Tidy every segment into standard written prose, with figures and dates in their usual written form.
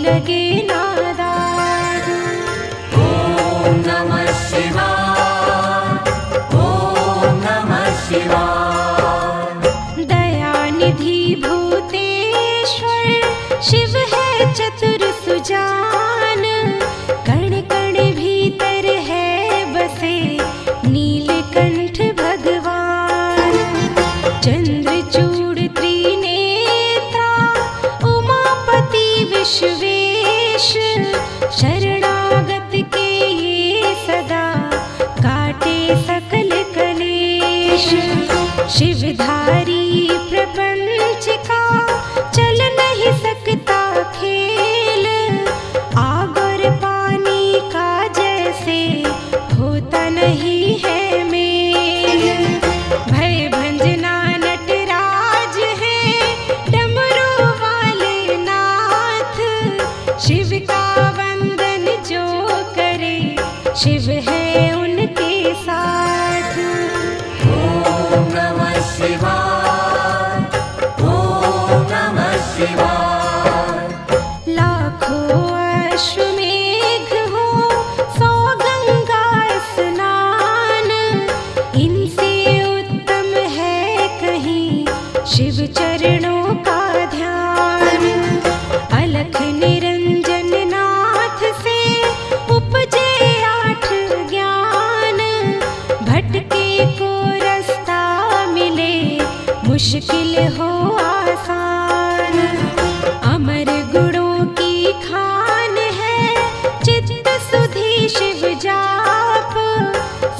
लगे नादान। ओम नमः शिवाय, ओम नमः शिवाय। दयानिधि भूतेश्वर शिव है चतुर सुजान, कण कण भीतर है बसे नीलकंठ भगवान। चंद्रचूड़ त्रिनेत्रा उमापति विश्वेश, शरणागत के ये सदा काटे सकल कलेश। शिवधारी प्रपंच का चल नहीं सकता खेल, आग और पानी का जैसे होता नहीं है मेल। भय भंजना नटराज है डमरू वाले नाथ, शिव का वंदन जो करे शिव है उनके साथ। ओम नमः शिवाय, ओम नमः शिवाय। लाखों अश्वमेघ हो 100 गंगा स्नान, इनसे उत्तम है कहीं शिव चरणों का ध्यान। अलख निरंजन नाथ से उपजे 8 ज्ञान, भटके को रास्ता मिले मुश्किल हो आसान। अमर गुणों की खान है चित्त सुधि शिव जाप,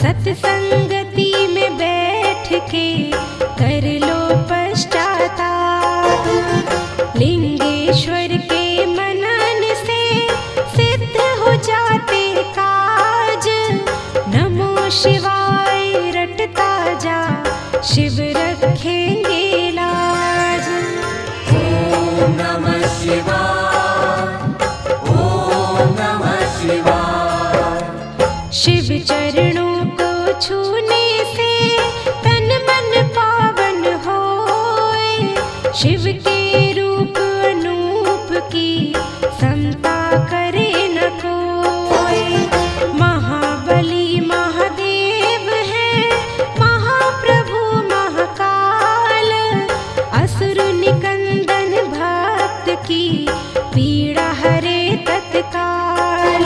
सत्संगति में बैठ के कर लो पश्चाताप। लिंगेश्वर के मनन से सिद्ध हो जाते काज, नमो शिवाय रटता जा शिव रखेंगे लाज। ओम नमः शिवाय, ओम नमः शिवाय। शिव चरणों को छूने से तन मन पावन होए, शिव के रूप अनूप की समता करे न कोई। महाबली महादेव है महाप्रभु महाकाल, असुर निकंदन भक्त की पीड़ा हरे तत्काल।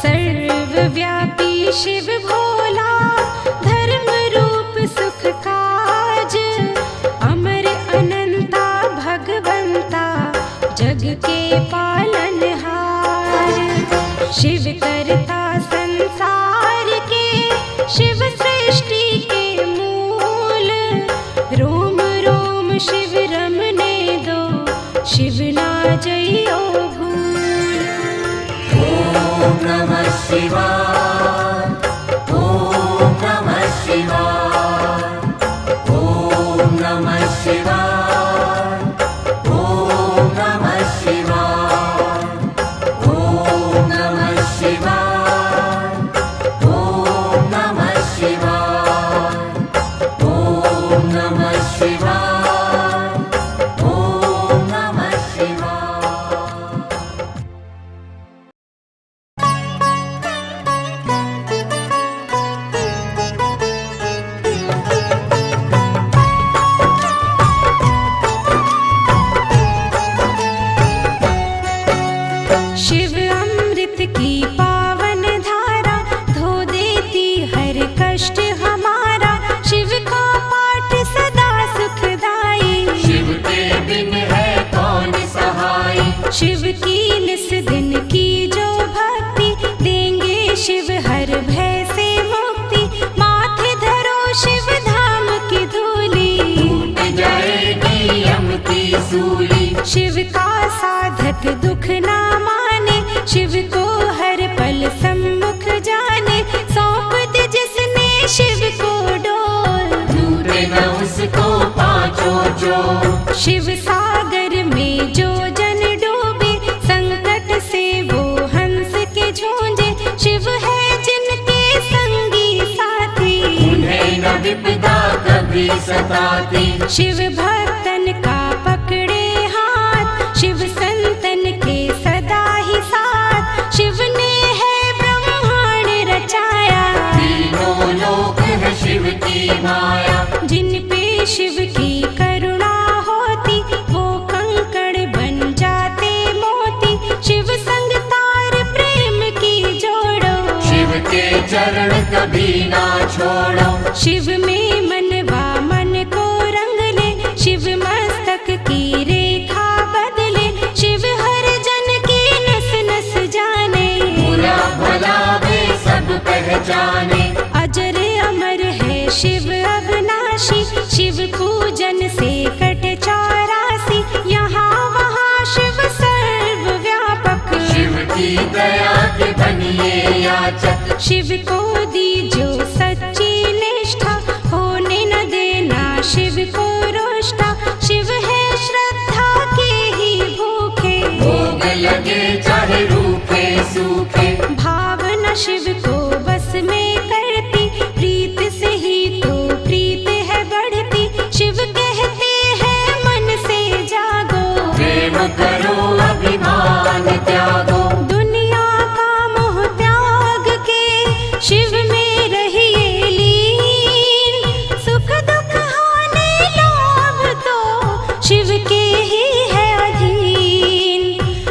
सर्वव्यापी शिव भोला धर्म रूप सुख काज, अमर अनंता भगवंता जग के पालनहार। शिव करता संसार के शिव सृष्टि के मूल, रोम रोम शिव रमने दो शिव ना जइयो भूल। ओम नमः शिवाय, ओम नमः शिवाय। ओम नमः शिवाय, ओम नमः शिवाय। ओम नमः शिवाय, ओम नमः शिवाय। ओम नमः शिवाय, ओम नमः शिवाय। शिव अमृत की पावन धारा धो देती हर कष्ट हमारा, शिव का पाठ सदा सुखदाई। शिव के बिन है कौन सहाय। शिव की निस दिन की जो भक्ति, देंगे शिव हर भय से मुक्ति। माथे धरो शिव धाम की धूली, टूट जाएगी यम की सूली। शिव का साधक दुख ना माने, शिव को हर पल सम्मुख जाने। सौंप दे जिसने शिव को डोर, टूटे न उसको पांचों जोर। शिव सागर में जो जन डूबे, संकट से वो हंस के झूंझे। शिव है जिनके संगी साथी, उन्हें न विपदा कभी सताती। शिव भक्तन का पकड़े हाथ, शिव संतन के सदा शिव की करुणा होती, वो कंकड़ बन जाते मोती। शिव संग तार प्रेम की जोड़ो, शिव के चरण कभी ना छोड़ो। शिव में मनवा मन को रंग ले, शिव मस्तक की रेखा बदले। शिव हर जन की नस नस जाने, बुरा भला वे सब पहचाने। अजर अमर है शिव अविनाशी, शिव पूजन से कटे 84। यहाँ वहाँ शिव सर्वव्यापक, शिव की दया के बनिए याचक। शिव को दीजो सच्ची निष्ठा, होने न देना शिव को रोष्टा। शिव है श्रद्धा के ही भूखे, भोग लगे चाहे रूखे सूखे। भावना शिव को बस में करती, प्रीत से ही तो प्रीत है बढ़ती। शिव कहते हैं मन से जागो, प्रेम करो अभिमान त्यागो। दुनिया का मोह त्याग के शिव में रहिए लीन। सुख दुख हानि लाभ तो शिव के ही है अधीन।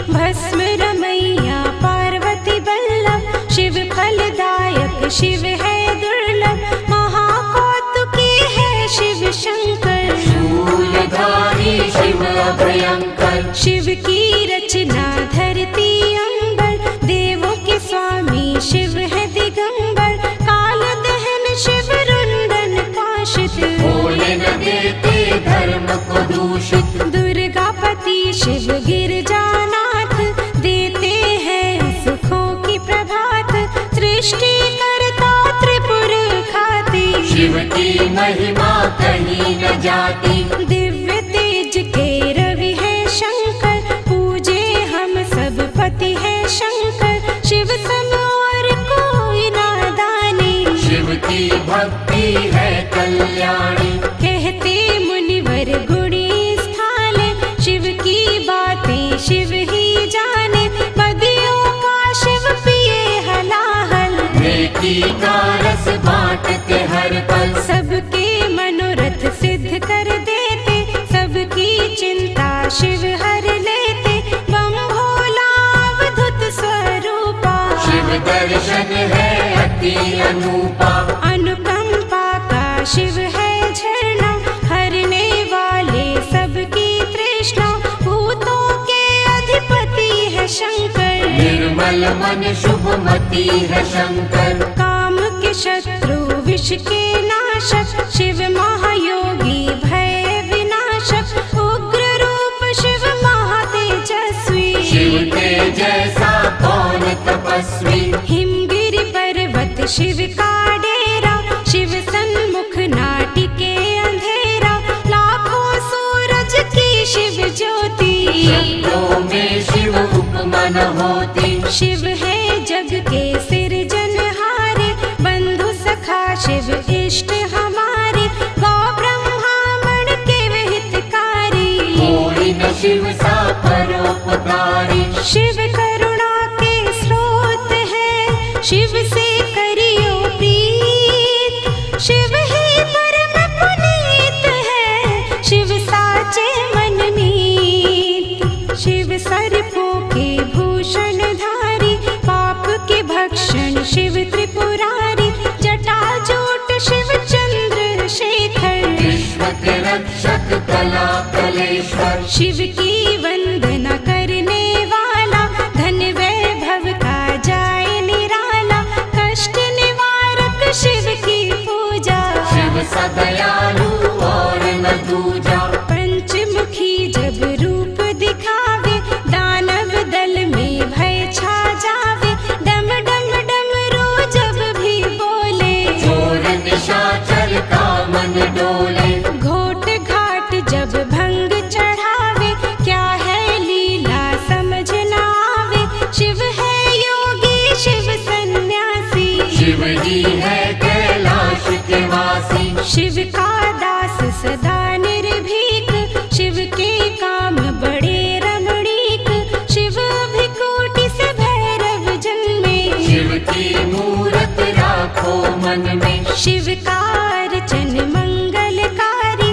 भस्म रमैया पार्वती बल्लभ, शिव फलदायक शिव है दुर्लभ। महाकौतुकी है शिव शंकर, शूलधारी शिव अभयंकर। शिव की रचना धरती अंबर, देवों के स्वामी शिव है दिगंबर। काल दहन शिव रुंदन काशित, होने न देते धर्म को दूषित। दुर्गापति शिव गिरजानाथ, देते हैं सुखों की प्रभात। सृष्टि करता त्रिपुर खाती, शिव की महिमा कहीं न जाती। दिव्य तेज के रवि है शंकर, पूजे हम सब पति है शंकर। शिव सम और कोई नादानी, शिव की भक्ति है कल्याणी। कहते मुनिवर गुणी स्थाने, शिव की बातें शिव ही जाने। नदियों का शिव पिए हलाहल, नेकी का रस बांटते हर पल। सबके मनोरथ सिद्ध कर देते, सबकी चिंता शिव हर लेते। बम भोला अवधूत स्वरूपा, शिव दर्शन है अति अनूपा। अनुकंपा का शिव है झरना, हरने वाले सबकी तृष्णा। भूतों के अधिपति है शंकर, निर्मल मन शुभमति है शंकर। काम के शत्रु विष के नाशक, शिव महायोगी भय विनाशक। उग्र रूप शिव महातेजस्वी, शिव के जैसा कौन तपस्वी। हिमगिरि पर्वत शिव का डेरा, शिव सन्मुख नाटिके अंधेरा। लाखों सूरज की शिव ज्योति, शब्दों में शिव उपमा न होती। शिव है जग के सिरजनहारे, बंधु सखा शिव इष्ट हमारे। गौ ब्रह्मांड के हितकारी, कोई न शिव सा परोपकारी। शिव करुणा के स्रोत है, शिव से करियो प्रीत। शिव ही परम पुनीत है, शिव साचे मनमीत। शिव सर्पों के भूषण धारी, पाप के भक्षण शिव त्रिपुरारी। जटाजूट शिव चंद्र शेखर, विश्व के रक्षक कला कलेश्वर। शिव की वंदना करने वाला, धन वैभव का जाए निराला। कष्ट निवारक शिव की पूजा, शिव सदयालु और न दूजा। पंचमुखी जब रूप दिखावे, दानव दल में भय छा जावे। डम डम डमरू जब भी बोले, चोर निशाचर का मन डोले। घोट घाट जब भंग चढ़ावे, क्या है लीला समझ न आवे। शिव है योगी शिव सन्यासी, शिव जी है कैलाश के वासी। शिव का दास सदा निर्भीक, शिव के काम बड़े रमणीक। शिव भिकोटि से भैरव जन्मे, शिव की मूरत राखो मन में। शिव का अर्चन मंगलकारी,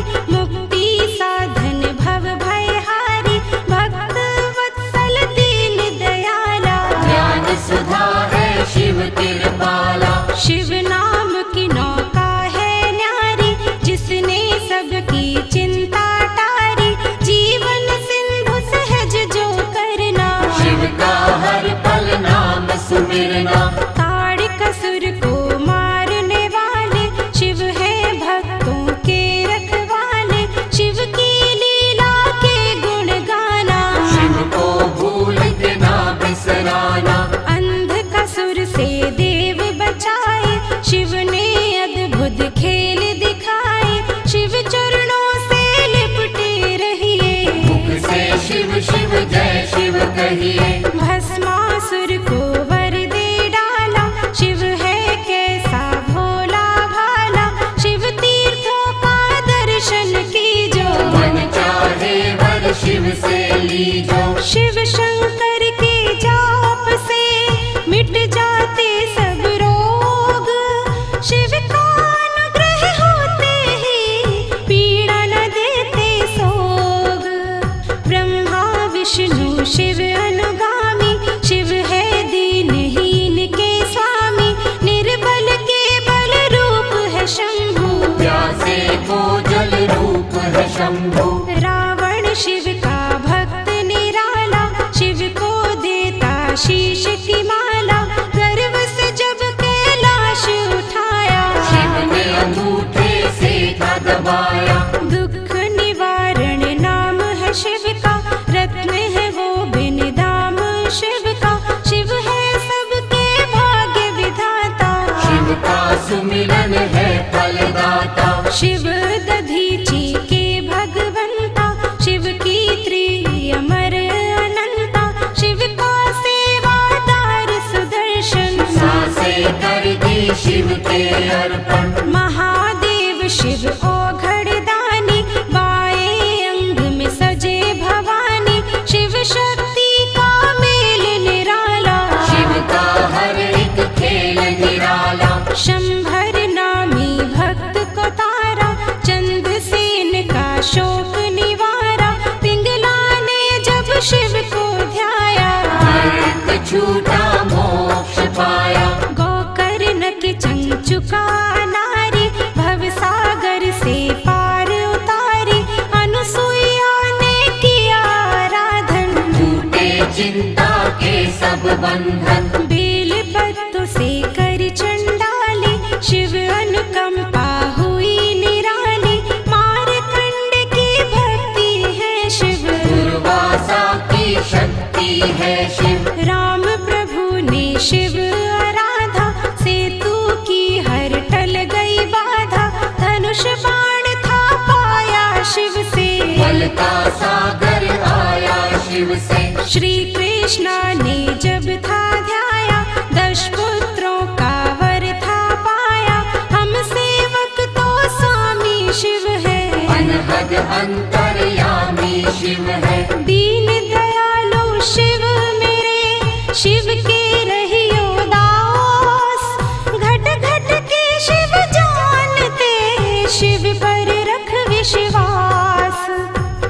शंभु। रावण शिव का भक्त निराला, शिव को देता शीश की माला। गर्व से जब कैलाश उठाया, शिव ने अंगूठे से था दबाया। दुख निवारण नाम है शिव का, रत्न है वो बिन दाम शिव का। शिव है सबके भाग्य विधाता, शिव का सुमिरन है फलदाता। शिव दधीची के भगवंता, शिव की त्रिअमर अनंता। शिव का सेवादार सुदर्शन, सांसें कर दी शिव के अर्पण। महादेव शिव औघड़दानी, बाएं अंग में सजे भवानी। शिव शक्ति का मेल निराला, शिव का हर एक खेल निराला। शंभर नामी भक्त को तारा, चंद्रसेन का शोक निवारा। पिंगला ने जब शिव को ध्याया, नरक छूटा मोक्ष पाया। गोकर्ण की चंचुका नारी, भवसागर से पार उतारी। अनुसुईया ने किया आराधन, टूटे चिंता के सब बंधन। बेल पत्तों से कर चंडाली, शिव अनुकंपा हुई निराली। मारकंड की भक्ति है शिव, दुर्वासा की शक्ति है शिव। राम प्रभु ने शिव आराधा, सेतु की हर टल गई बाधा। धनुष बाण था पाया शिव से, बल का सागर आया शिव से। श्री कृष्ण ने जब था ध्याया, 10 पुत्रों का वर था पाया। हम सेवक तो स्वामी शिव है, अनहद अंतर्यामी शिव है। दीन दयालु शिव मेरे, शिव के रहियो दास। घट घट के शिव जानते, शिव पर रख विश्वास।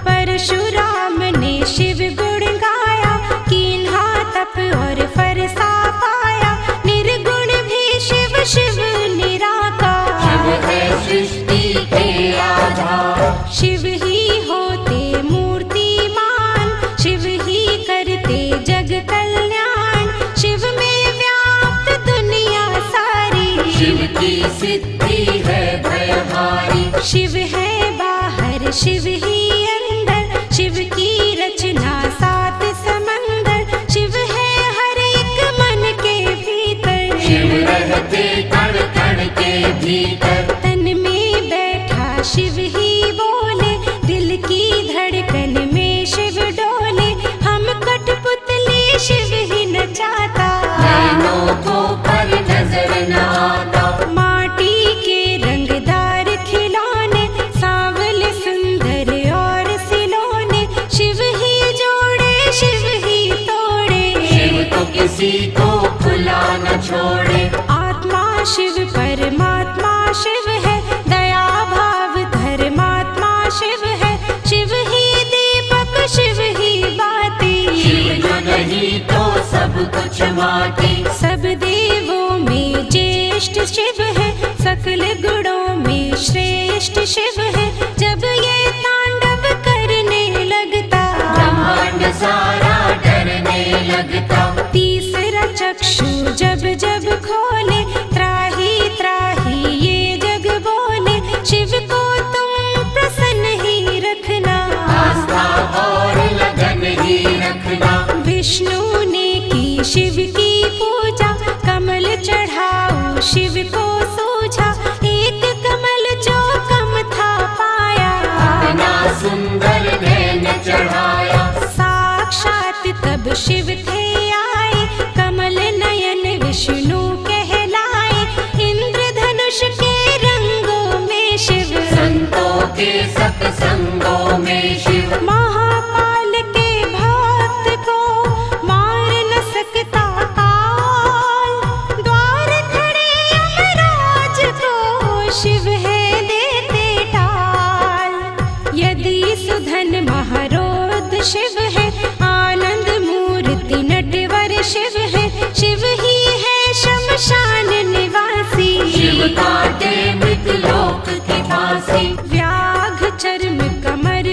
परशुराम ने शिव गुण गाया, कीन्हा तप और फरसा पाया। निर्गुण भी शिव शिव निराकार, शिव है सृष्टि के आधार। शिव ही होते मूर्तिमान, शिव ही करते जग कल्याण। शिव में व्याप्त दुनिया सारी, शिव की सिद्धि है भयहारी। शिव है बाहर शिव ही अंदर, शिव की रचना 7 समंदर। शिव है हर एक मन के भीतर, शिव रहते कण कण के भीतर। तन में बैठा शिव ही बोले, दिल की धड़कन में शिव डोले। हम कठपुतली शिव ही नचाता, नैनों को पर नजर न आता। माटी के रंगदार खिलौने, सांवले सुंदर और सिलोने। शिव ही जोड़े शिव ही तोड़े, शिव तो किसी को खुला न छोड़े। आत्मा शिव परमात्मा शिव है, दया भाव धर्मात्मा शिव है। शिव ही दीपक शिव ही बाती, शिव जो नहीं तो सब कुछ माटी। सब देवों में ज्येष्ठ शिव है, सकल गुणों में श्रेष्ठ शिव है। जब ये तांडव करने लगता, ब्रह्मांड सारा डरने लगता। तीसरा चक्षु जब जब खोले, त्राही त्राही ये जग बोले। शिव को तुम प्रसन्न ही रखना, आस्था और लगन ही रखना। विष्णु ने की शिव की पूजा, कमल चढ़ाओ शिव को सूझा। एक कमल जो कम था पाया, अपना सुंदर नैन चढ़ाया। साक्षात तब शिव थे आए, कमल नयन विष्णु कहलाए। इंद्रधनुष के रंगों में शिव, संतों के सत्संगों में शिव। महाकाल के भक्त को मार न सकता काल। द्वार खड़े यमराज को, शिव है देते टाल। यदि सुधन महारोध शिव है, आनंद मूर्ति नटवर शिव है। शिव ही है शमशान निवासी, शिव काटे मृत लोक की फांसी। व्याघ चर्म कमर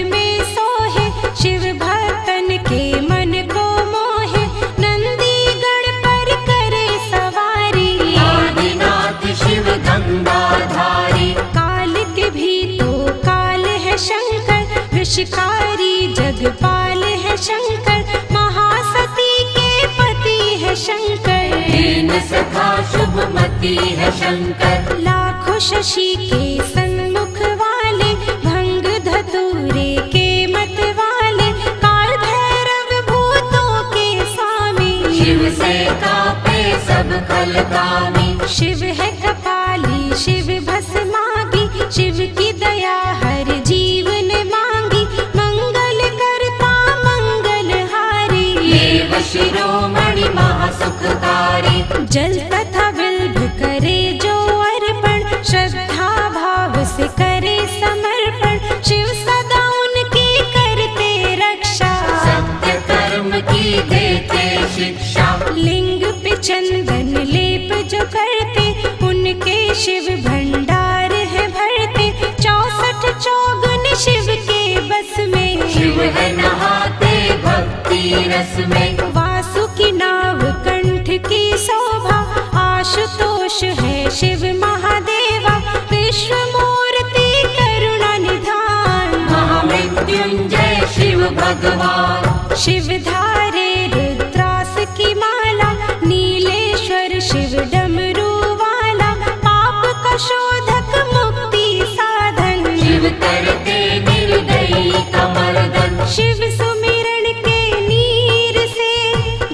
भक्ति है शंकर। लाखों शशि के सन्मुख वाले, भंग धतूरे के मत वाले, काल भैरव भूतों के स्वामी। शिव से कापे सब खलकामी। शिव है कपाली, शिव भस्मागी, शिव की दया हर जीवन मांगी। मंगल करता मंगलहारी, देव शिरोमणि महासुखकारी। जल तथा बिल्व करे जो अर्पण, श्रद्धा भाव से करे समर्पण। शिव सदा उनकी करते रक्षा, सत्य कर्म की देते शिक्षा। लिंग पे चंदन लेप जो करते, उनके शिव भंडार है भरते। 64 चौगुन शिव के बस में, शिव है नहाते भक्ति रस में। वासुकी नाव कंठ की शोभा, आशुतोष है शिव महादेवा। विश्व मूर्ति करुणा निधान, महामृत्युंजय शिव भगवान। शिव धारे रुद्रास की माला, नीलेश्वर शिव डमरू वाला। पाप का शोधक मुक्ति साधन, शिव करते निर्दयी कमर्दन। शिव सुमिरन के नीर से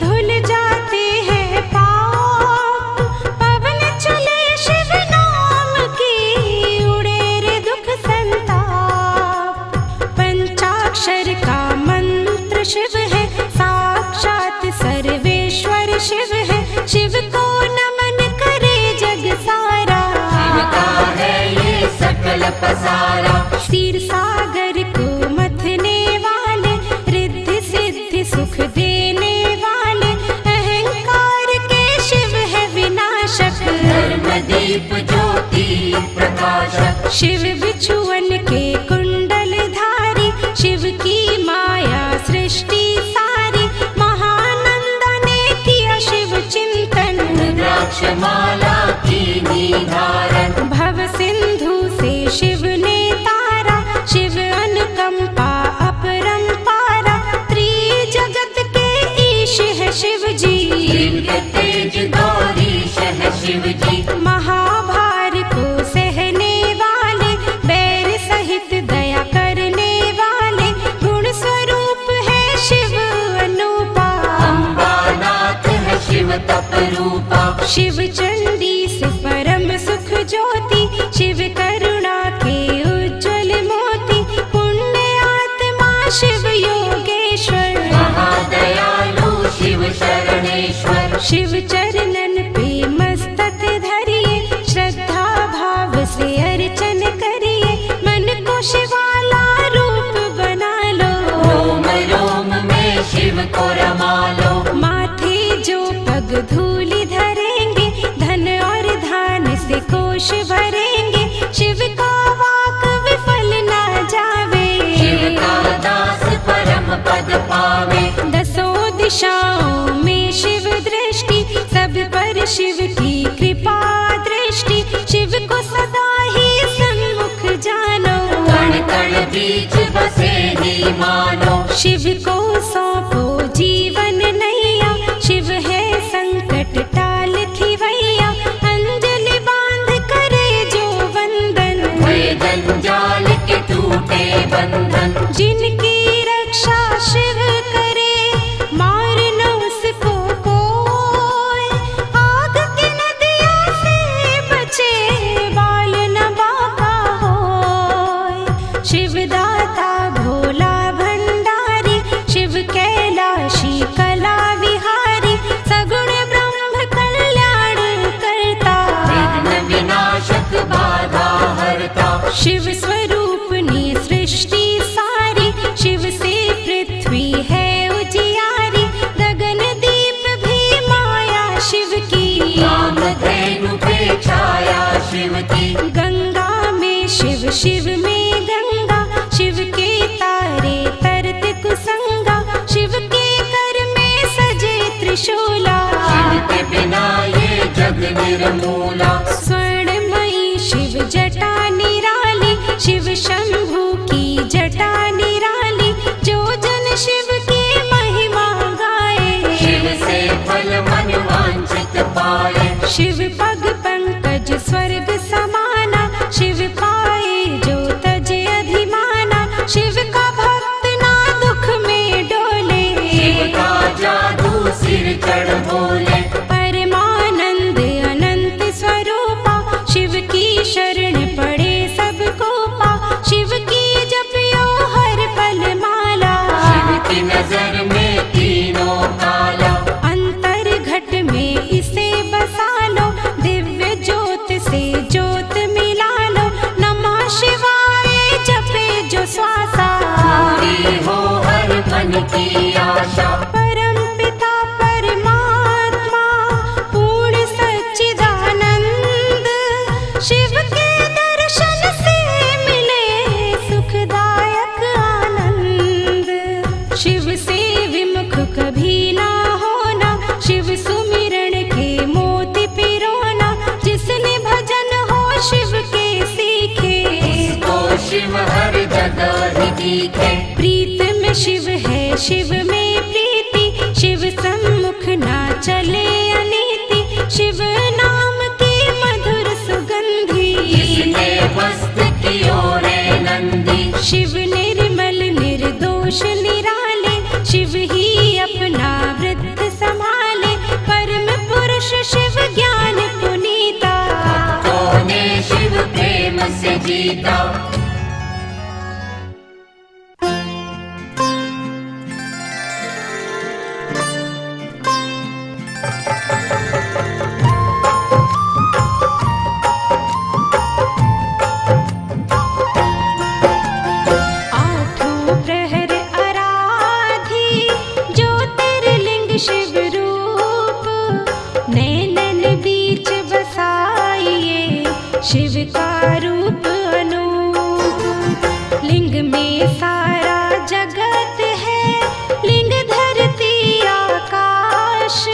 धुल जाते हैं पाप। पवन चले शिव नाम की, उड़े रे दुख संताप। पंचाक्षर का मंत्र शिव है, साक्षात सर्वेश्वर शिव है। शिव को नमन करे जग सारा, शिव का है ये सकल पसारा। क्षीर सागर को मथने वाले, रिद्धि सिद्धि सुख देने वाले। अहंकार के शिव है विनाशक, धर्म दीप ज्योति प्रकाशक। शिव बिछुअन के कुंडल धारी, शिव की माया सृष्टि सारी। महानंद ने किया शिव चिंतन, रुद्राक्ष माला की निधारण। भव सिंधु से शिव ने तारा, शिव अनुकंपा अपरंपारा। त्रिजगत के ईश है शिव जी, दिव्य तेज गौरीश है शिव जी। महाभार को सहने वाले, बैर सहित दया करने वाले। गुण स्वरूप है शिव अनूपा, अम्बानाथ है शिव तप रूपा। शिव चंडी से परम सुख ज्योति, शिव करुणा के उज्ज्वल मोती। पुण्य आत्मा शिव योगेश्वर, महादयालु शिव शरणेश्वर। शिव चरणन पे मस्तक धरिए, श्रद्धा भाव से अर्चन करिए। मन को शिवाला रूप बना लो, रोम रोम में शिव को रमा लो। माथे जो पग धूलि धरेंगे, धन और धान से कोश भरेंगे। शिव का वाक विफल ना जावे, शिव का दास परम पद पावे। दसों दिशाओं में शिव दृष्टि, सब पर शिव की कृपा दृष्टि। शिव को सदा ही सन्मुख जानो, कण कण बीच बसे ही मानो। शिव को सौंपो जीवन नैया, शिव है संकट टाल खिवैया। अंजलि बांध करे जो वंदन, हुए जंजाल के टूटे बंधन। जिनकी रक्षा शिव करे, मार न उसको कोई। आग की नदिया से बचे, बाल न बाका होय। शिव दाता भोला भंडारी, शिव कैलाशी कला विहारी। सगुण ब्रह्म कल्याण करता, विघ्न विनाशक बाधा हरता। शिव स्वरूप ने सृष्टि सारी, शिव से पृथ्वी है उजियारी। गगन दीप भी माया शिव की, कामधेनु पे छाया शिव की। गंगा में शिव, शिव में गंगा। शिव के तारे तरत कुसंगा, शिव के कर में सजे त्रिशूला। शिव के बिना ये जग निर्मूला। स्वर्णमयी शिव जटा निराली, शिव शंभु की जटा निराली। जो जन शिव की महिमा गाए, शिव से फल मन वांछित पाए। शिव पग पंग स्वर्ग समाना, शिव पाए जो तजे अभिमाना। शिव का भक्त ना दुख में डोले, शिव का जादू सिर चढ़ बोले। परमानंद अनंत स्वरूपा, शिव की शरण पड़े सबको पा। शिव की जपियो हर पल माला, शिव की नजर में तीनों काला। अंतर घट में इसे बसा लो, दिव्य ज्योत से ज्योत मिला लो। नमः शिवाय जपे जो श्वासा, पूरी हो हर मन की आशा। परम पिता परमात्मा पूर्ण सच्चिदानंद, शिव के दर्शन से मिले सुखदायक आनंद। शिव से विमुख कभी ना होना, शिव सुमिरण के मोती पिरोना। जिसने भजन हो शिव के सीखे, तो शिव हर जगह ही दिखे। प्रीत में शिव है शिव में प्रीति, शिव सम्मुख ना चले अनीति। शिव नाम की मधुर सुगंधी, जिसने मस्त कियो रे नंदी। शिव निर्मल निर्दोष निराले, शिव ही अपना वृत्त संभाले। परम पुरुष शिव ज्ञान पुनीता, तो ने शिव प्रेम से जीता। आठों प्रहर आराधी, ज्योतिर्लिंग शिव रूप। नैनन बीच बसाइए, शिव का रूप अनूप। लिंग में सारा जगत है, लिंग धरती आकाश।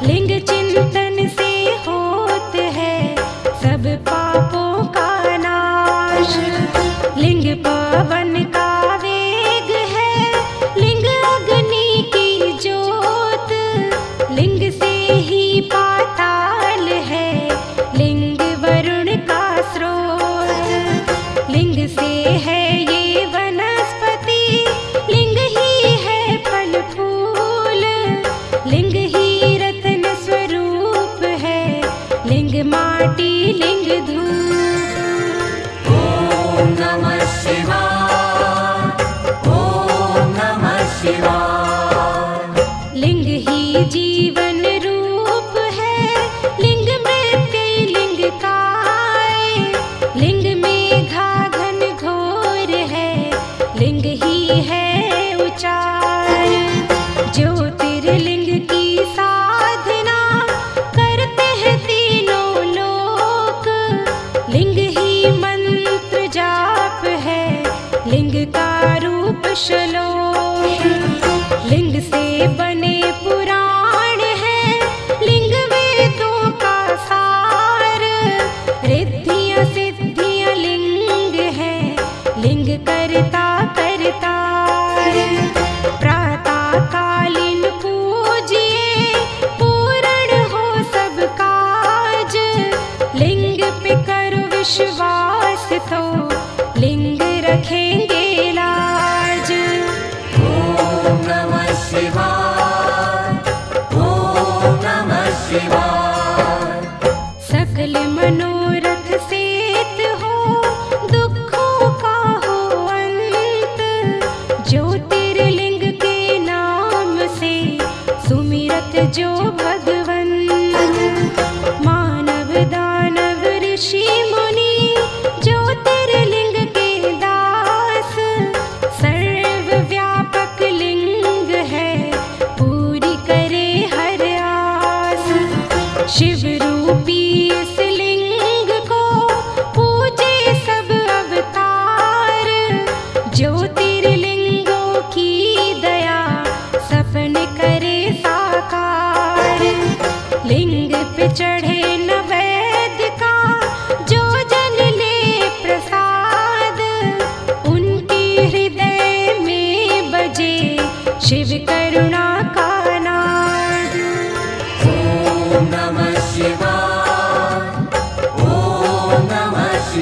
लिंग चिंतन से होत है सब पापों का नाश। लिंग पवन का वेग है, लिंग अग्नि की ज्योत। लिंग से ही पाताल है, लिंग वरुण का स्रोत। लिंग से है ये वनस्पति, लिंग ही है फल फूल। लिंग ही रत्न स्वरूप है, लिंग माटी लिंग धूप। ओम नमः शिवाय, ओम नमः शिवाय। लिंग ही जीवन रूप है, लिंग मृत्यु लिंग काय। लिंग में घाघन घोर है, लिंग ही है उचार। ज्योतिर्लिंग की साधना करते हैं तीनों लोक। लिंग ही मंत्र जाप है, लिंग का रूप श्लोक। लिंग से बने पुराण है, लिंग वेदों का सार। रिद्धियां सिद्धियां लिंग है, लिंग करता करतार। प्रातः कालीन पूजिए, पूर्ण हो सब काज। लिंग पे करो विश्वास, तो लिंग रखेंगे लाज। ओम नमः शिवाय, ओम नमः शिवाय। सकल मनोरथ सेत हो, दुखों का हो अंत। ज्योतिर्लिंग के नाम से सुमिरत जो भगवंत। मानव दानव ऋषि मुनि, ज्योतिर्लिंग के दास।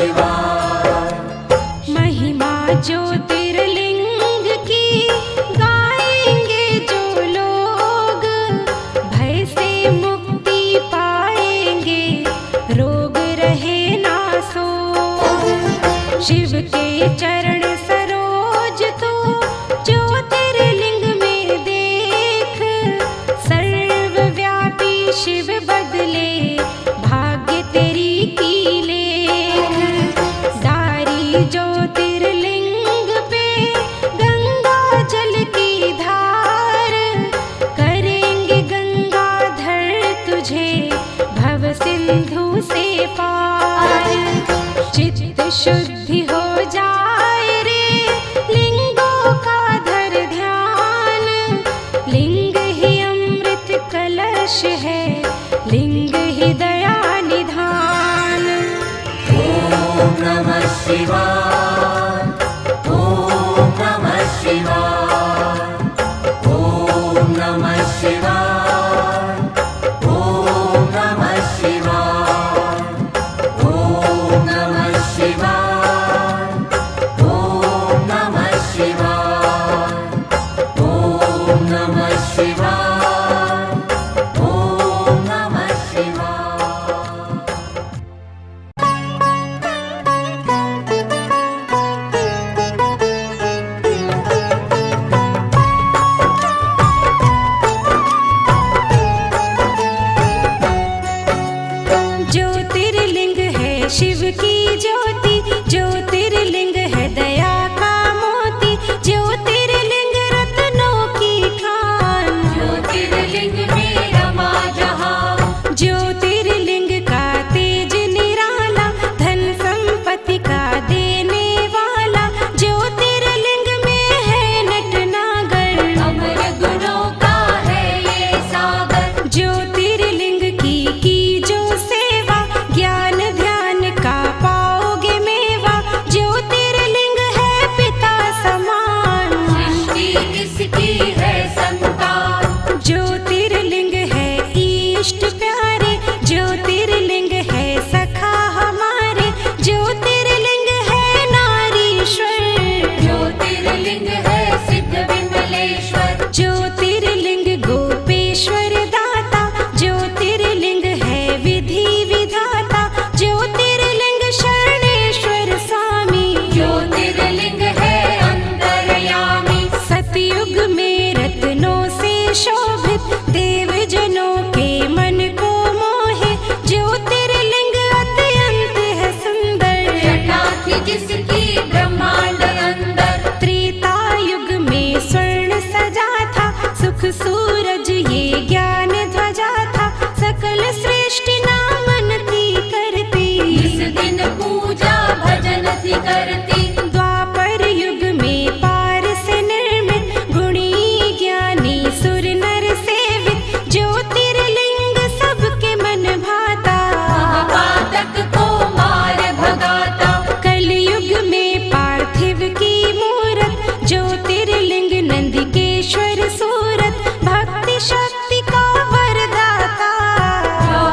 शिवाय। महिमा ज्योतिर्लिंग की गाएंगे जो लोग, भय से मुक्ति पाएंगे, रोग रहे ना सोग। शिव के चरण सरोज तो ज्योतिर्लिंग में देख, सर्वव्यापी शिव बदले भाग्य तेरी की लेख। दारी ज्योतिर्लिंग पे गंगा जल की धार, करेंगे गंगाधर तुझे भव सिंधु से पार। चित्त शुद्धि हो जाए रे लिंगों का धर ध्यान, लिंग ही अमृत कलश है, लिंग ही दया निधान। ओम नमः शिवाय। ओम नमः शिवाय। ओम नमः शिवाय। ओम नमः शिवाय। ओम नमः शिवाय। ओम नमः शिवाय। ओम नमः शिवाय। ओम नमः शिवाय। ज्योतिर्लिंग है शिव की ज्योति, ज्योतिर्लिंग है दया का मोती, ज्योतिर्लिंग रत्नों की खान। ज्योतिर्लिंग में रमा जहां, ज्योतिर्लिंग का तेज निराला, धन संपत्ति का देने वाला, ज्योतिर्लिंग में है नटनागर, अमर गुणों का है ये सागर। ज्योतिर्लिंग की जो सेवा, ज्ञान ध्यान का पाओगे मेवा, ज्योतिर्लिंग है पिता समान। सृष्टि इसकी है संतान, ज्योतिर्लिंग है इष्ट प्यारे, ज्योतिर्लिंग है सखा हमारे, ज्योतिर्लिंग है नारीश्वर, ज्योतिर्लिंग है सिद्ध विमलेश्वर। ज्योतिर्लिंग गोपेश्वर दाता, ज्योतिर्लिंग है विधि विधाता, ज्योतिर्लिंग शरणेश्वर स्वामी, ज्योतिर्लिंग है अंतर्यामी। सतयुग में रत्नों से शोभित, देवजनों के मन को मोहे, ज्योतिर्लिंग अत्यंत है सुंदर। जटा थी जिसकी ब्रह्मांड अंदर, त्रेता युग में स्वर्ण सजा था, सुख सूरज ये ज्ञान ध्वजा था, सकल सृष्टि नामन थी करती, इस दिन पूजा भजन थी करती। द्वापर युग में पार से निर्मित, गुणी ज्ञानी सुर नर सेवित, ज्योतिर्लिंग सबके मन भाता, महापातक को मार भगाता। कलयुग में पार्थिव की मूरत, ज्योतिर्लिंग नंदिकेश्वर सूरत, भक्ति शक्ति का वरदाता,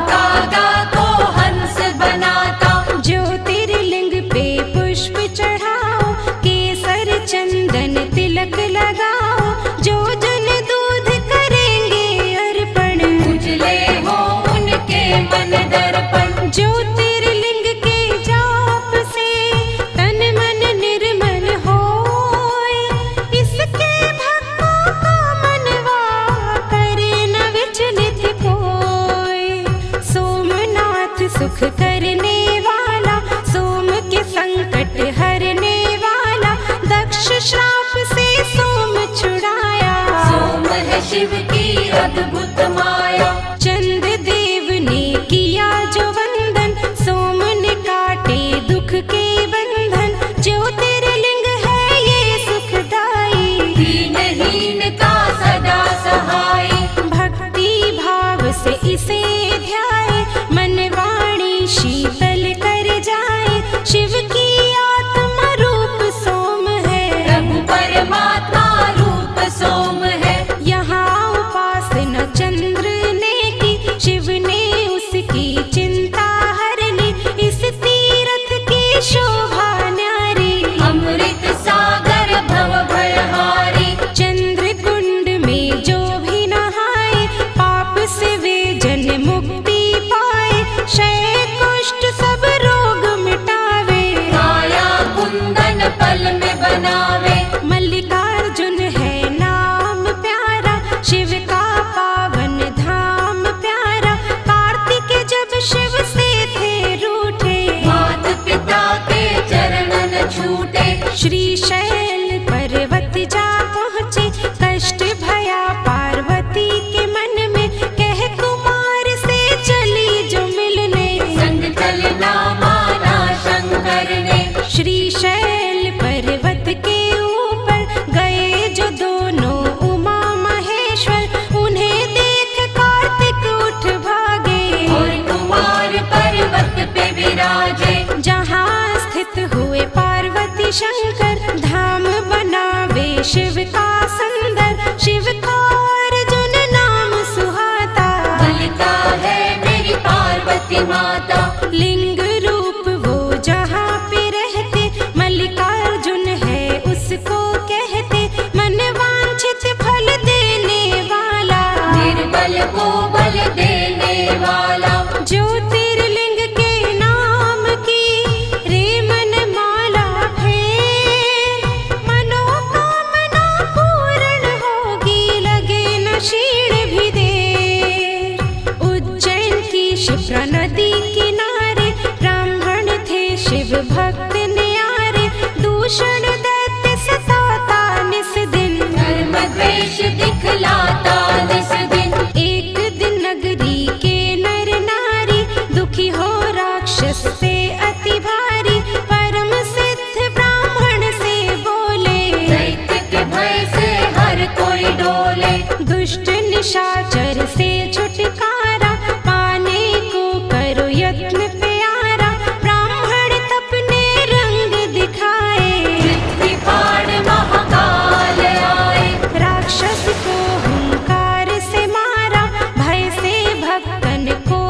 कागा को हंस बनाता। ज्योतिर्लिंग पे पुष्प चढ़ाओ, केसर चंदन तिलक लगाओ, जो जन दूध करेंगे अर्पण, उजले हो उनके मन दर्पण। ज्योतिर्लिंग के जाप से तन मन निर्मल होए, इसके भक्तों का मनवा करे न विचलित कोई। सोमनाथ सुख करने वाला, सोम के संकट हरने वाला, दक्ष श्राप से सोम छुड़ाया, सोम है शिव की अद्भुत माया। चंद्र देव ने किया जो वंदन, सोम ने काटे दुख के बंधन, ज्योतिर्लिंग है ये सुखदाई, दीनहीन का सदा सहाय। भक्ति भाव से इसे ध्याए, मन वाणी शीतल कर जाए, शिव की आत्मा रूप सोम है, प्रभु परमात्मा रूप सोम है। यहाँ उपासना चंद्र श्रीशैल पर्वत जा पहुँचे, कष्ट भया पार्वती के मन में, कह कुमार से चली जो मिलने, संग चलना माना शंकर ने। श्रीशैल पर्वत के ऊपर गए जो दोनों उमा महेश्वर, उन्हें देख कार्तिक उठ भागे, और कुमार पर्वत पे विराजे। जहाँ स्थित हुए पार्वती शंकर, धाम बनावे शिव का सुंदर, शिव का अर्जुन नाम सुहाता, बलिता है मेरी पार्वती माता। लिंग रूप वो जहाँ पे रहते, मल्लिकार्जुन है उसको कहते, मन वांछित फल देने वाला, निर्बल को बल देने वाला। ज्योतिर्लिंग के नाम की रे मन माला फेर, मनोकामना पूर्ण होगी, लगे न क्षीण भी देर। उज्जैन की शिप्रा नदी किनारे, ब्राह्मण थे शिव भक्त न्यारे, दूषण दैत्य सताता निस दिन, धर्म द्वेष दिखलाता निस दिन। एक दिन नगरी के नर नारी, दुखी हो राक्षस से अति भारी, परम सिद्ध ब्राह्मण से बोले, दैत्य के भय से हर कोई डोले। दुष्ट निशाचर से छुटकारा, पाने को करो यत्न प्यारा, ब्राह्मण तपने रंग दिखाए, पृथ्वी फाड़ महाकाल आए। राक्षस को हुंकार से मारा, भय से भक्तन को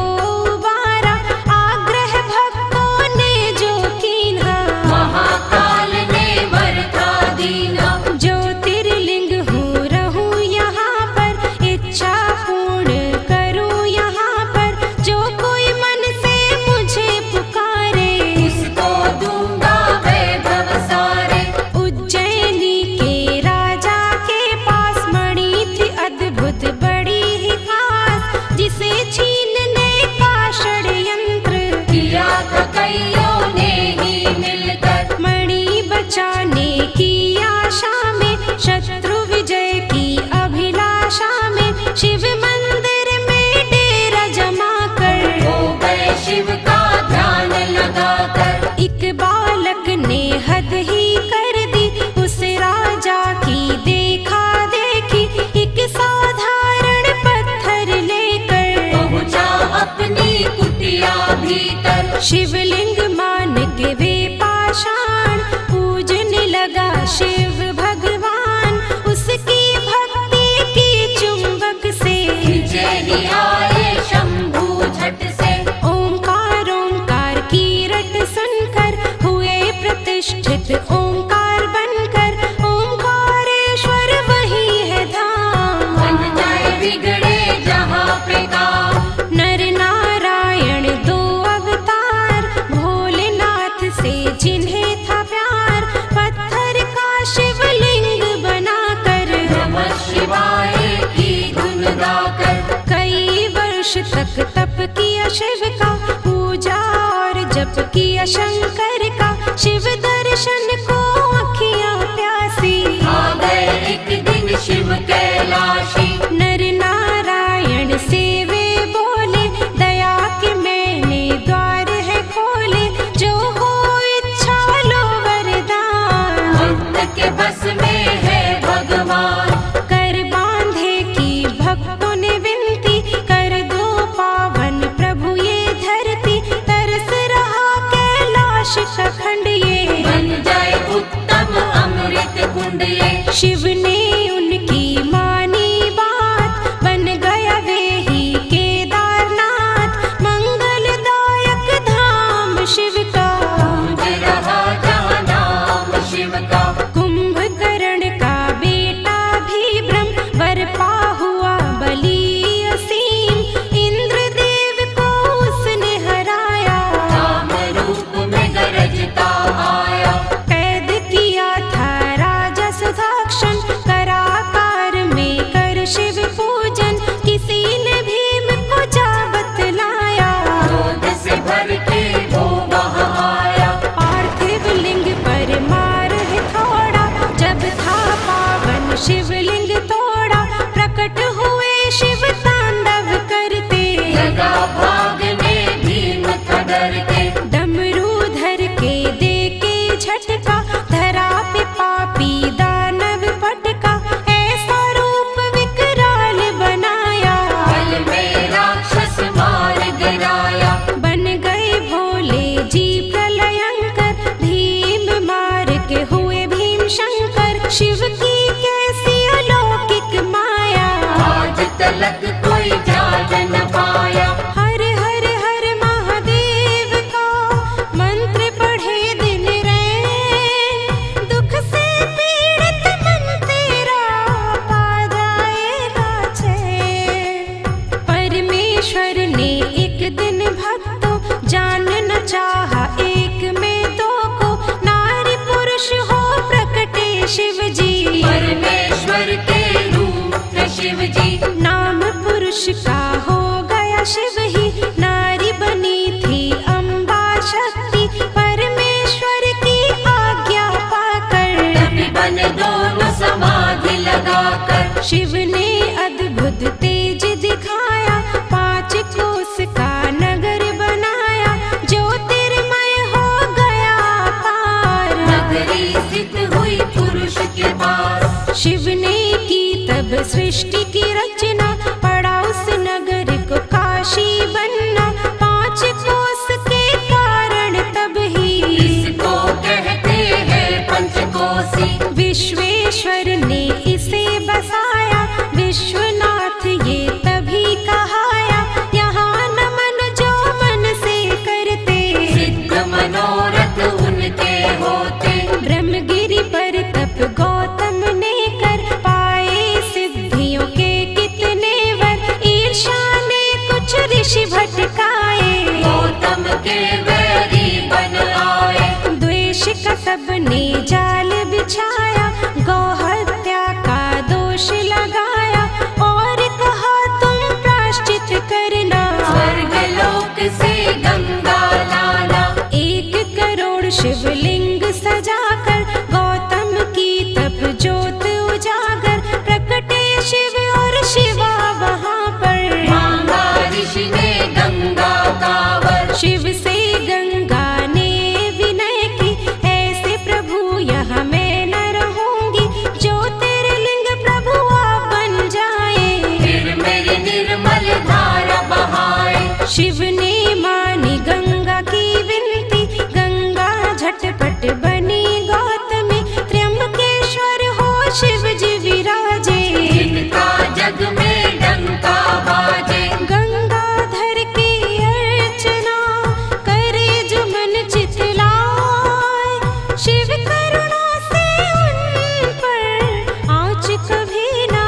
उबारा, आग्रह भक्तों ने जो कीन्हा, महाकाल ने वर था दीना। ज्योतिर्लिंग हूँ रहूं यहाँ पर, इच्छा पूर्ण करूं यहाँ पर, जो कोई मन से मुझे पुकारे, उसको दूंगा वैभव सारे। उज्जैनी के राजा के पास मणि थी अद्भुत बड़ी ही खास, जिसे छीनने का षड्यंत्र किया था कईयों ने ही मिलकर, मणि बचाने की आशा में, शत्रु विजय की अभिलाषा में, शिव मंदिर में डेरा जमा कर, हो गए शिव का ध्यान लगाकर। एक बालक ने हद ही कर दी, उस राजा की देखा देखी, एक साधारण पत्थर लेकर, पहुंचा अपनी कुटिया भीतर, शिवलिंग मान के वे पाषाण, पूजने लगा शिव भगवान, उसकी भक्ति की चुंबक से, विजय ही आए शंभू झट से। ओंकार ओंकार की रट सुनकर, हुए प्रतिष्ठित ओंकार बनकर, ओंकारेश्वर वही है धाम, बन जाए बिगड़े जहाँ पे काम। नर नारायण दो अवतार, भोलेनाथ से जिन्हें था प्यार, पत्थर का शिवलिंग बनाकर, नमः शिवाय की धुन गाकर, कई वर्ष तक तप किया शिव का, पूजा और जप किया शंकर का, शिव दर्शन को अखियां प्यासी, आ गए एक दिन शिव कैलाशी। नर नारायण से वे बोले, दया के मैंने द्वार है खोले, जो हो इच्छा लो वरदान, भक्त के बस में है भगवान। कर बांधे की भक्तों ने विनती, कर दो पावन प्रभु ये धरती, तरस रहा कैलाश का खंड ये, बन जाए झटका, धरा पे पापी दानव पटका, ऐसा रूप विकराल बनाया, बल में राक्षस मार गिराया। बन गए भोले जी प्रलयंकर, भीम मार के हुए भीम शंकर, शिव की कैसी अलौकिक माया, आज तलक कोई जान न पाया। हर हर हर महादेव का मंत्र पढ़े दिन रैन, दुख से पीड़ित मन तेरा पा जाएगा चैन। परमेश्वर ने एक दिन भक्तों जान न चाहा एक में दो को, नारी पुरुष हो प्रकटे शिव जी, परमेश्वर के रूप थे शिव जी। नाम पुरुष का हो गया शिव ही, नारी बनी थी अम्बा शक्ति, परमेश्वर की आज्ञा पाकर, तभी बन दोनों समाधि लगाकर, शिव ने अद्भुत तेज दिखाया, 5 कोस का नगर बनाया, ज्योतिर्मय हो गया पार, नगरी स्थित हुई पुरुष के पास। शिव ने की तब सृष्टि की रचना, पड़ा उस नगर को काशी बनना, 5 कोस के कारण तब ही इसको कहते हैं पंचकोसी। विश्वेश्वर ने इसे बसाया, विश्वनाथ ये तभी कहाया, यहाँ नमन जो मन से करते, सिद्ध मनोरथ उनके होते। ब्रह्मगिरि पर तप गौतम ने कर पाए, सिद्धियों के कितने वर, ईर्ष्या ने कुछ ऋषि भटकाए, गौतम के वैरी बन आए। द्वेष का सबने जाल बिछाया, गौ हत्या का दोष लगाया, और कहा तुम प्रायश्चित करना, स्वर्ग लोक से गंगा लाना। 1 करोड़ शिवलिंग सजाकर, गौतम की तप ज्योत उजागर, प्रकटे शिव और शिवा वहाँ पर, मांगा ऋषि ने गंगा कावर। शिव से गंगा ने विनय की, ऐसे प्रभु यहाँ मैं न रहूंगी, ज्योतिर्लिंग प्रभु आप बन जाए, फिर मेरी निर्मल धारा बहाए। शिव ने मानी गंगा की विनती, गंगा झटपट बनी गौतमी, त्र्यंबकेश्वर हो शिव जी विराजे, जिनका जग में डंका बाजे। गंगाधर की अर्चना करे जो मन चितलाए, शिव करुणा से उन पर आँच कभी ना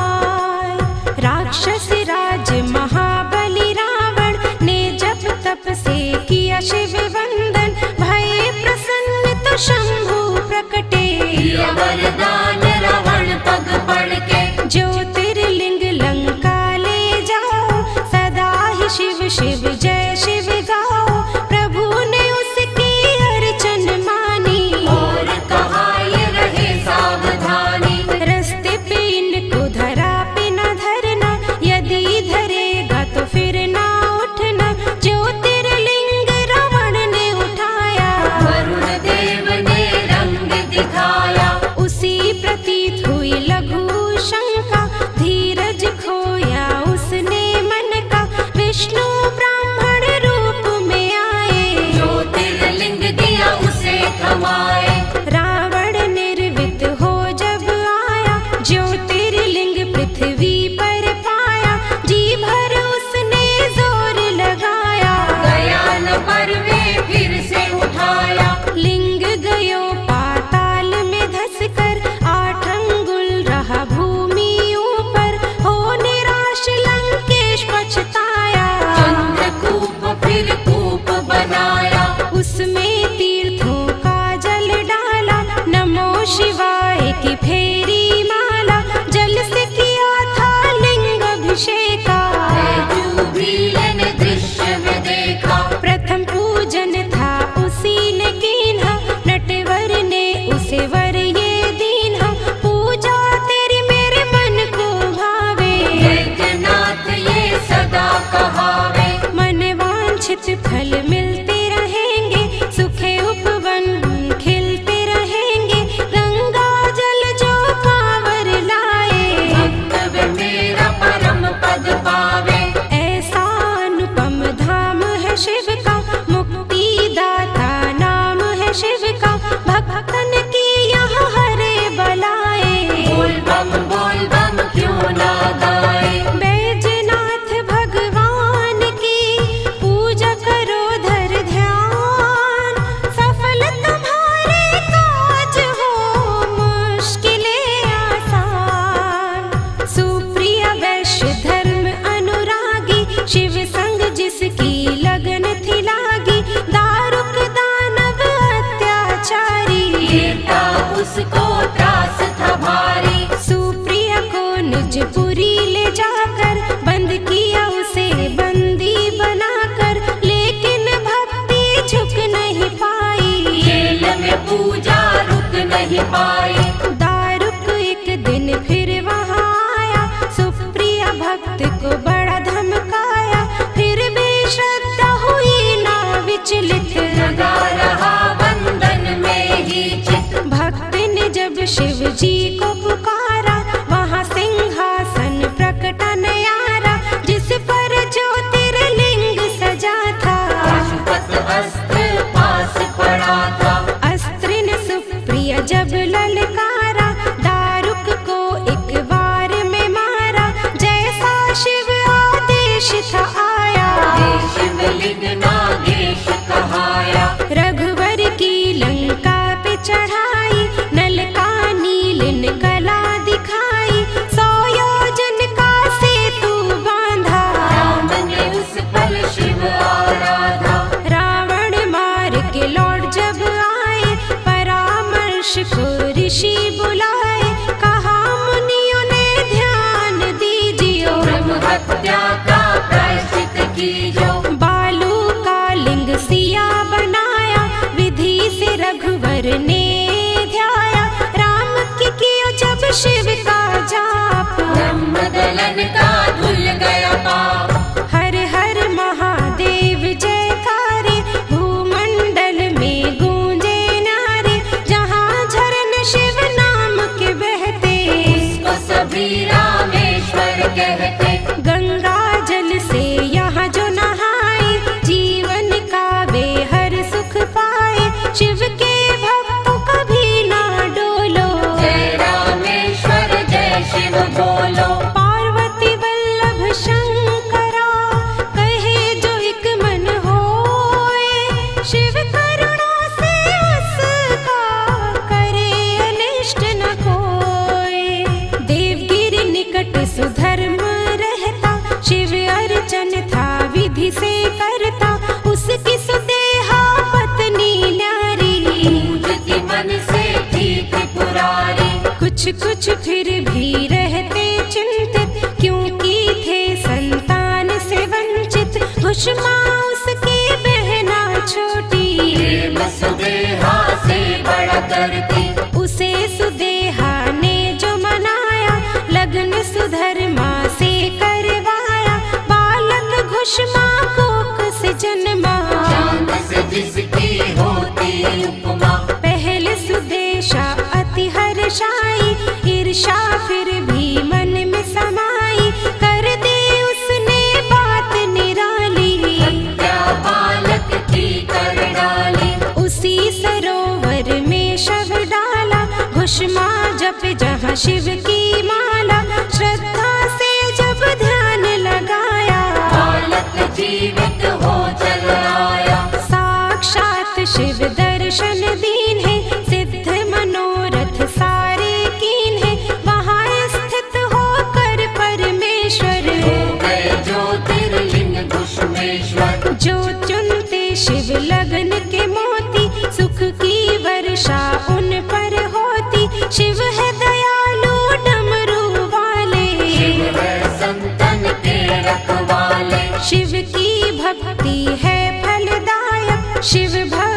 आए। राक्षस राज महाबली रावण ने जब तप से किया शिव वंदन, भय प्रसन्न तो शंभु प्रकटे, दिया वरदान रावण पग पड़ के। ज्योतिर्लिंग लंका ले जाओ, सदा ही शिव शिव जय शिव गाओ, प्रभु ने उसकी अर्चन मानी, और कहा ये रहे सावधानी। रस्ते पे इनको धरा पे न धरना, यदि धरेगा तो फिर ना उठना, ज्योतिर्लिंग रावण ने उठाया, वरुण देव ने रंग दिखाया। उसी शिव का, भक्तन की यहाँ हरे बलाए। बोल बम क्यों ना गाए। बैजनाथ भगवान की पूजा करो धर ध्यान, सफल तुम्हारे काज हो मुश्किलें आसान। सुप्रिय वैश्य धर्म अनुरागी, शिव संग जिसकी लगन थी लागी। दारुक दानव अत्याचारी, देवता उसको त्रास था भारी। सुप्रिया को निजपुरी ले जाकर, बंद किया उसे बंदी बनाकर। लेकिन भक्ति झुक नहीं पाई, जेल में पूजा रुक नहीं पाई। दारुक एक दिन फिर वहाँ आया, सुप्रिया भक्त को बड़ा धमकाया। फिर भी श्रद्धा हुई ना विचलित, लगा रहा बंधन में ही चित। भक्त ने जब शिव जी को पुकारा, वहाँ सिंहासन प्रकट नयारा। जिस पर ज्योतिर्लिंग सजा था, पाशुपत अस्त्र पास पड़ा था। अस्त्र ने सुप्रिया जब ललकारा, दारुक को एक बार में मारा। जैसा शिव आदेश था आया, देश शिवलिंग नागेश कहाया। रघुवर की लंका पे चढ़ाई, नल का नीलिन कला दिखाई। 100 योजन का सेतु बांधा, राम ने उस पल शिव आराधा। रावण मार के लौट जब आए, परामर्श को ऋषि बुलाए। कहा मुनियों ने ध्यान दीजियो, ब्रह्म हत्या का प्रायश्चित कीजो। बालू का लिंग सिया बनाया, विधि से रघुवर ने ध्याया। राम की कियो जब शिव का जाप, ब्रह्म दलन का धुल गया पाप। हर हर महादेव जयकारे, भूमंडल में गूंजे नारे। जहाँ झरन शिव नाम के बहते, उसको सभी रामेश्वर कहते। गंगा जल से यहाँ जो नहाए, जीवन का वे हर सुख पाए। शिव के भक्तों कभी ना डोलो, जय रामेश्वर जय शिव बोलो। पार्वती वल्लभ शंकरा, कहे जो एक मन होए। शिव करुणा से उसका करे अनिष्ट न कोई। देवगिरि निकट सुधर्म रहता, शिव अर्चन था विधि से करता। उसकी सुदेहा पत्नी न्यारी, पूजती मन से थी त्रिपुरारी। कुछ फिर भी रहते चिंतित, क्योंकि थे संतान से वंचित। घुषमा उसकी बहना छोटी, प्रेम सुदेहा से बड़ा करती। उसे सुदेहा ने जो मनाया, लग्न सुधर्मा से करवाया। बालक घुषमा कोख से जन्मा, चांद से जिसकी होती उपमा। पहले सुदेशा अति हर्षाई, ईर्षा फिर भी मन में समाई। कर दी उसने बात निराली, क्या बालक की कर डाली। उसी सरोवर में शव डाला। घुषमा जप जहाँ शिव की माला, श्रद्धा से जब ध्यान लगाया। बालक जीवित हो चल आया। साक्षात शिव दर्शन दीन है, सिद्ध मनोरथ सारे कीन है। वहाँ स्थित होकर परमेश्वर, हो गए ज्योतिर्लिंग घुष्मेश्वर। जो चुनते शिव लगन के मोती, सुख की वर्षा उन पर होती। शिव है दयालु डमरू वाले, शिव है संतन के रखवाले। शिव की भक्ति है फलदायक। शिव भक्ति